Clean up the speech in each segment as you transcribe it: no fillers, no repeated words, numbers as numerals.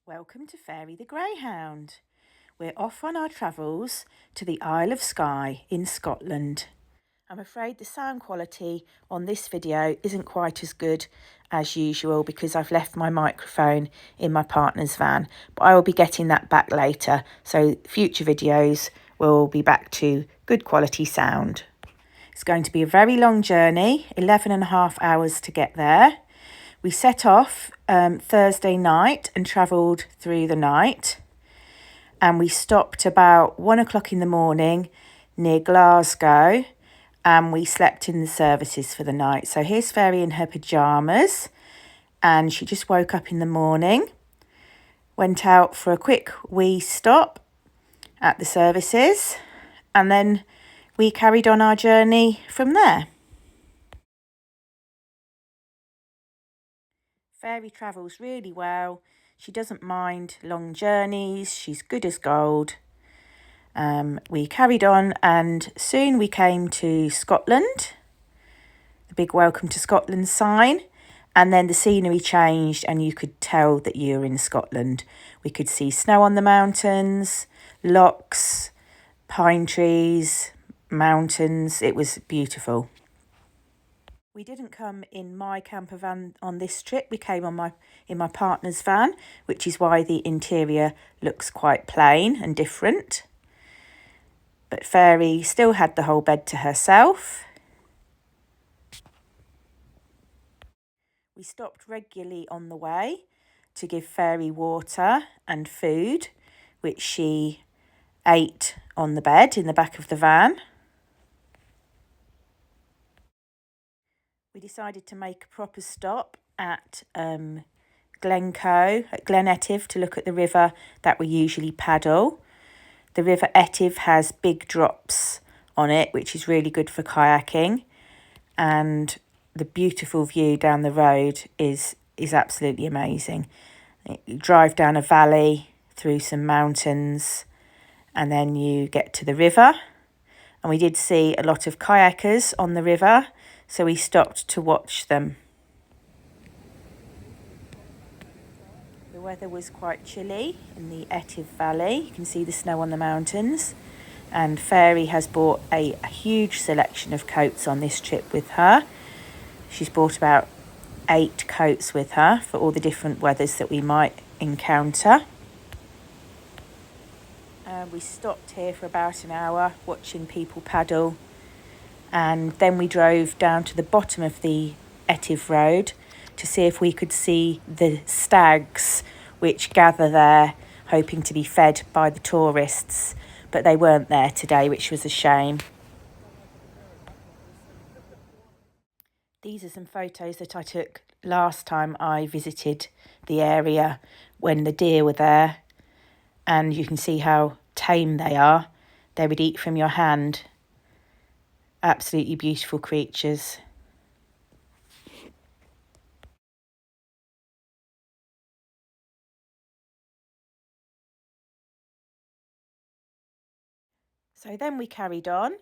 Welcome to Fairy the Greyhound. We're off on our travels to the Isle of Skye in Scotland. I'm afraid the sound quality on this video isn't quite as good as usual because I've left my microphone in my partner's van, but I will be getting that back later, so future videos will be back to good quality sound. It's going to be a very long journey, 11.5 hours to get there. We set off Thursday night and travelled through the night, and we stopped about 1 o'clock in the morning near Glasgow, and we slept in the services for the night. So here's Fairy in her pyjamas, and she just woke up in the morning, went out for a quick wee stop at the services, and then we carried on our journey from there. Fairy travels really well. She doesn't mind long journeys. She's good as gold. We carried on and soon we came to Scotland, the big welcome to Scotland sign, and then the scenery changed and you could tell that you were in Scotland. We could see snow on the mountains, lochs, pine trees, mountains. It was beautiful. We didn't come in my camper van on this trip. We came in my partner's van, which is why the interior looks quite plain and different. But Fairy still had the whole bed to herself. We stopped regularly on the way to give Fairy water and food, which she ate on the bed in the back of the van. We decided to make a proper stop at Glencoe, at Glen Etive, to look at the river that we usually paddle. The River Etive has big drops on it, which is really good for kayaking. And the beautiful view down the road is absolutely amazing. You drive down a valley through some mountains and then you get to the river. And we did see a lot of kayakers on the river, so we stopped to watch them. The weather was quite chilly in the Etive Valley. You can see the snow on the mountains. And Fairy has bought a huge selection of coats on this trip with her. She's bought about 8 coats with her for all the different weathers that we might encounter. We stopped here for about an hour watching people paddle, and then we drove down to the bottom of the Etive Road to see if we could see the stags which gather there hoping to be fed by the tourists, but they weren't there today, which was a shame. These are some photos that I took last time I visited the area when the deer were there, and you can see how tame they are. They would eat from your hand. Absolutely beautiful creatures. So then we carried on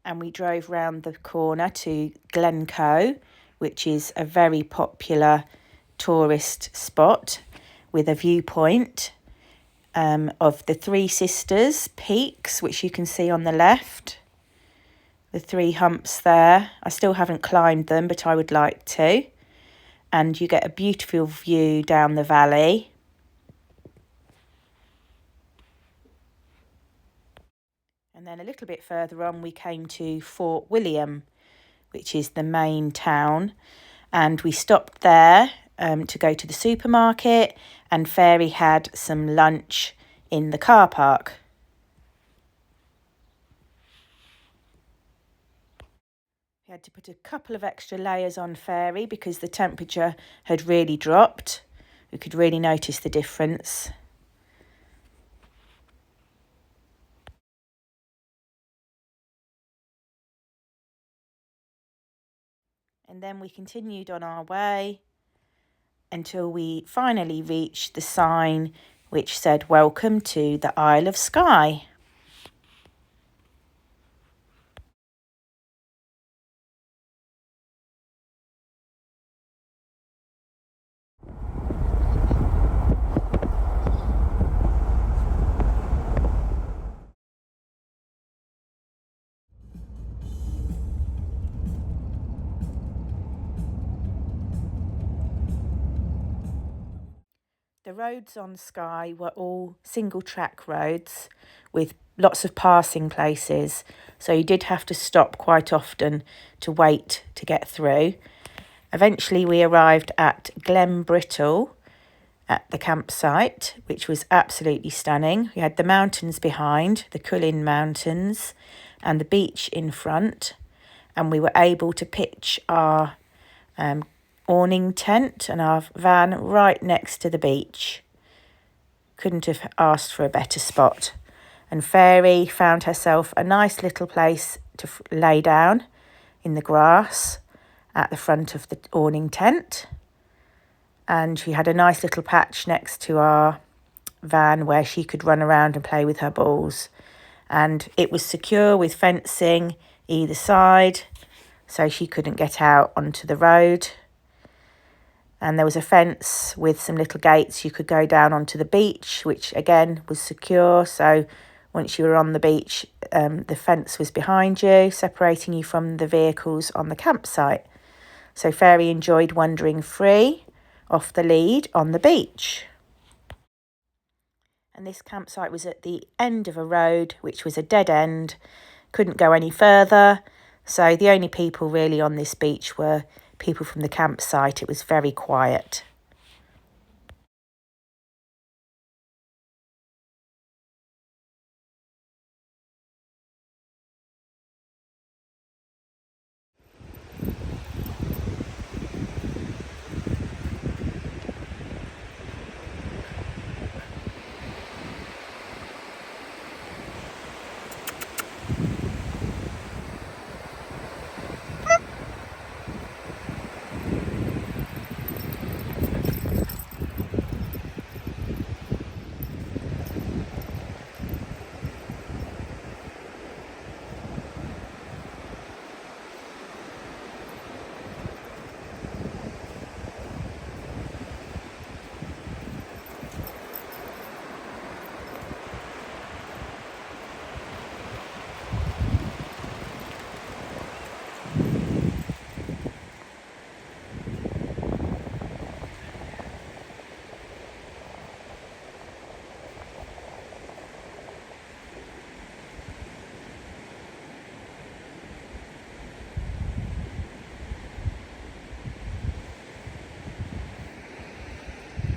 and we drove round the corner to Glencoe, which is a very popular tourist spot with a viewpoint of the Three Sisters peaks, which you can see on the left. The 3 humps there. I still haven't climbed them, but I would like to. And you get a beautiful view down the valley. And then a little bit further on, we came to Fort William, which is the main town. And we stopped there to go to the supermarket, and Fairy had some lunch in the car park. We had to put a couple of extra layers on Fairy because the temperature had really dropped. We could really notice the difference. And then we continued on our way until we finally reached the sign which said, "Welcome to the Isle of Skye." The roads on Skye were all single track roads with lots of passing places, so you did have to stop quite often to wait to get through. Eventually we arrived at Glenbrittle at the campsite, which was absolutely stunning. We had the mountains behind, the Cuillin mountains, and the beach in front, and we were able to pitch our awning tent and our van right next to the beach. Couldn't have asked for a better spot. And Fairy found herself a nice little place to lay down in the grass at the front of the awning tent. And she had a nice little patch next to our van where she could run around and play with her balls. And it was secure with fencing either side, so she couldn't get out onto the road. And there was a fence with some little gates. You could go down onto the beach, which again was secure. So once you were on the beach, the fence was behind you, separating you from the vehicles on the campsite. So Fairy enjoyed wandering free off the lead on the beach. And this campsite was at the end of a road, which was a dead end. Couldn't go any further. So the only people really on this beach were people from the campsite. It was very quiet.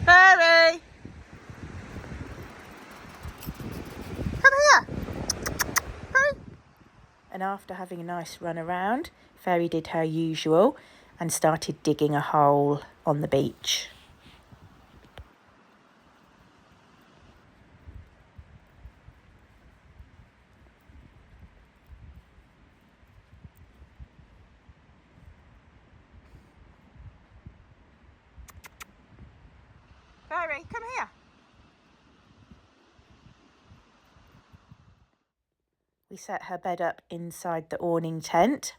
Fairy! Come here! Fairy! And after having a nice run around, Fairy did her usual and started digging a hole on the beach. Fairy, come here. We set her bed up inside the awning tent.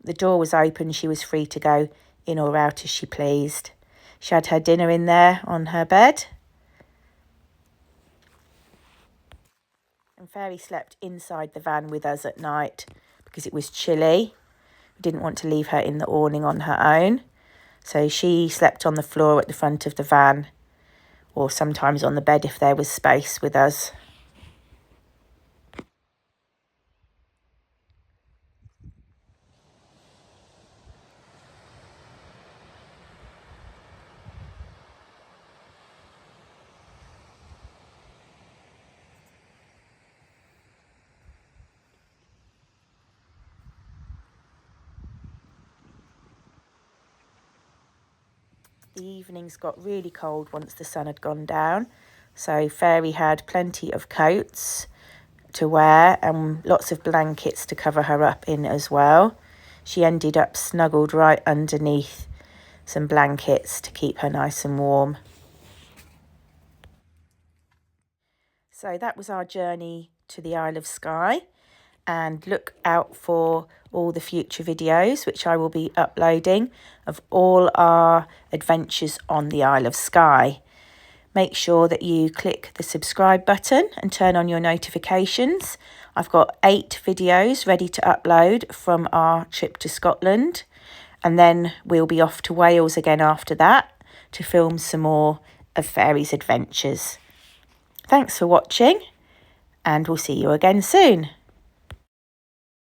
The door was open, she was free to go in or out as she pleased. She had her dinner in there on her bed. And Fairy slept inside the van with us at night because it was chilly. We didn't want to leave her in the awning on her own. So she slept on the floor at the front of the van, or sometimes on the bed if there was space with us. The evenings got really cold once the sun had gone down, so Fairy had plenty of coats to wear and lots of blankets to cover her up in as well. She ended up snuggled right underneath some blankets to keep her nice and warm. So that was our journey to the Isle of Skye, and look out for all the future videos which I will be uploading of all our adventures on the Isle of Skye. Make sure that you click the subscribe button and turn on your notifications. I've got 8 videos ready to upload from our trip to Scotland, and then we'll be off to Wales again after that to film some more of fairies' adventures. Thanks for watching, and we'll see you again soon.